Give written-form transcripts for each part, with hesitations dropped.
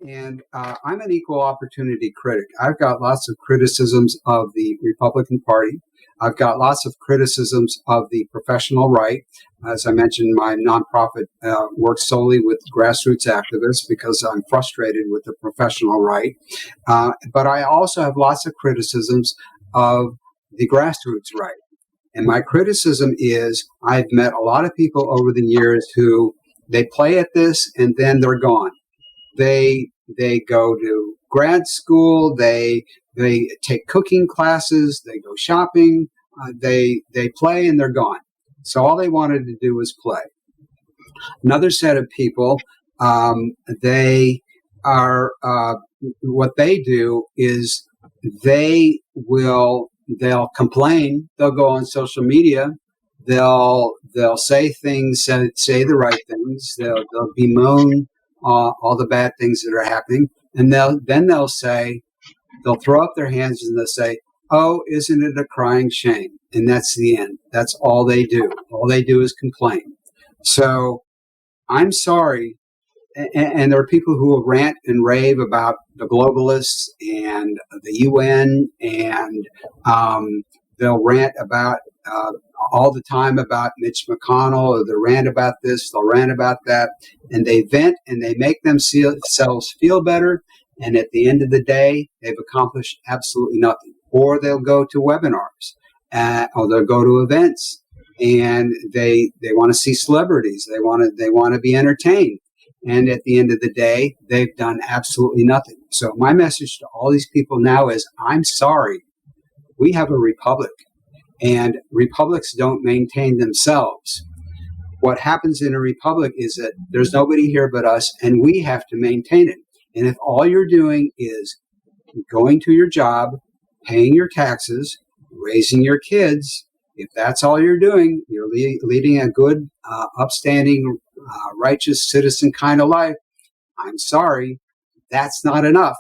And I'm an equal opportunity critic. I've got lots of criticisms of the Republican Party. I've got lots of criticisms of the professional right. As I mentioned, my nonprofit works solely with grassroots activists because I'm frustrated with the professional right. But I also have lots of criticisms of the grassroots right. And my criticism is I've met a lot of people over the years who they play at this and then they're gone. They go to grad school. They take cooking classes. They go shopping. They play and they're gone. So all they wanted to do was play. Another set of people, they are what they do is they'll complain. They'll go on social media. They'll say things, say the right things. They'll bemoan all the bad things that are happening, and they'll say, they'll throw up their hands and they'll say, "Oh, isn't it a crying shame?" And that's the end. That's all they do. All they do is complain. So I'm sorry. And there are people who will rant and rave about the globalists and the UN, and they'll rant about all the time about Mitch McConnell, or they'll rant about this, they'll rant about that, and they vent and they make themselves feel better. And at the end of the day, they've accomplished absolutely nothing. Or they'll go to webinars, or they'll go to events, and they want to see celebrities. They want to be entertained. And at the end of the day, they've done absolutely nothing. So my message to all these people now is, I'm sorry. We have a republic, and republics don't maintain themselves. What happens in a republic is that there's nobody here but us, and we have to maintain it. And if all you're doing is going to your job, paying your taxes, raising your kids, if that's all you're doing, you're leading a good, upstanding, righteous citizen kind of life, I'm sorry, that's not enough.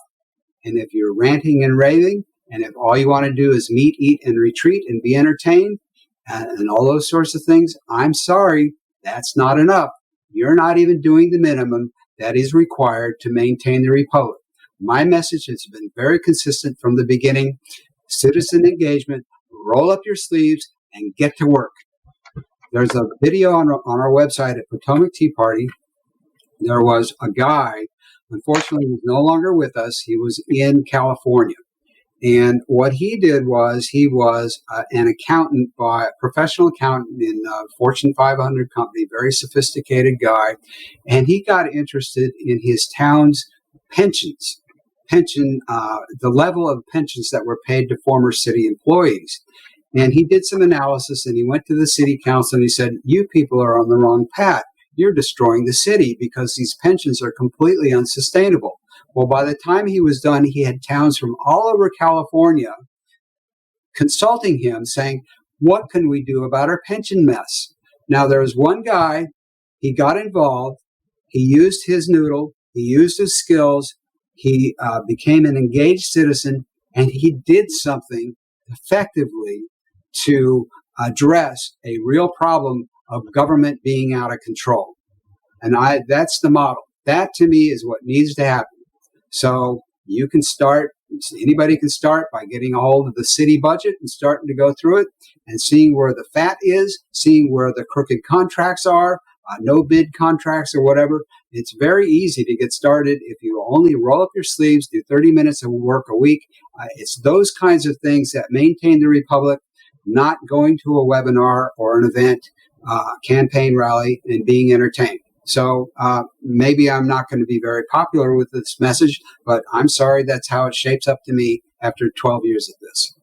And if you're ranting and raving, and if all you want to do is meet, eat, and retreat and be entertained, and all those sorts of things, I'm sorry, that's not enough. You're not even doing the minimum that is required to maintain the republic. My message has been very consistent from the beginning. Citizen engagement, roll up your sleeves and get to work. There's a video on our website at Potomac Tea Party. There was a guy, unfortunately he's no longer with us. He was in California. And what he did was he was an accountant, a professional accountant in a Fortune 500 company, very sophisticated guy. And he got interested in his town's pensions, the level of pensions that were paid to former city employees. And he did some analysis, and he went to the city council and he said, you people are on the wrong path. You're destroying the city because these pensions are completely unsustainable. Well, by the time he was done, he had towns from all over California consulting him, saying, what can we do about our pension mess? Now, there was one guy, he got involved, he used his noodle, he used his skills, he became an engaged citizen, and he did something effectively to address a real problem of government being out of control. And that's the model. That, to me, is what needs to happen. So you can start, anybody can start by getting a hold of the city budget and starting to go through it and seeing where the fat is, seeing where the crooked contracts are, no bid contracts or whatever. It's very easy to get started if you only roll up your sleeves, do 30 minutes of work a week. It's those kinds of things that maintain the republic, not going to a webinar or an event, campaign rally, and being entertained. So maybe I'm not going to be very popular with this message, but I'm sorry that's how it shapes up to me after 12 years of this.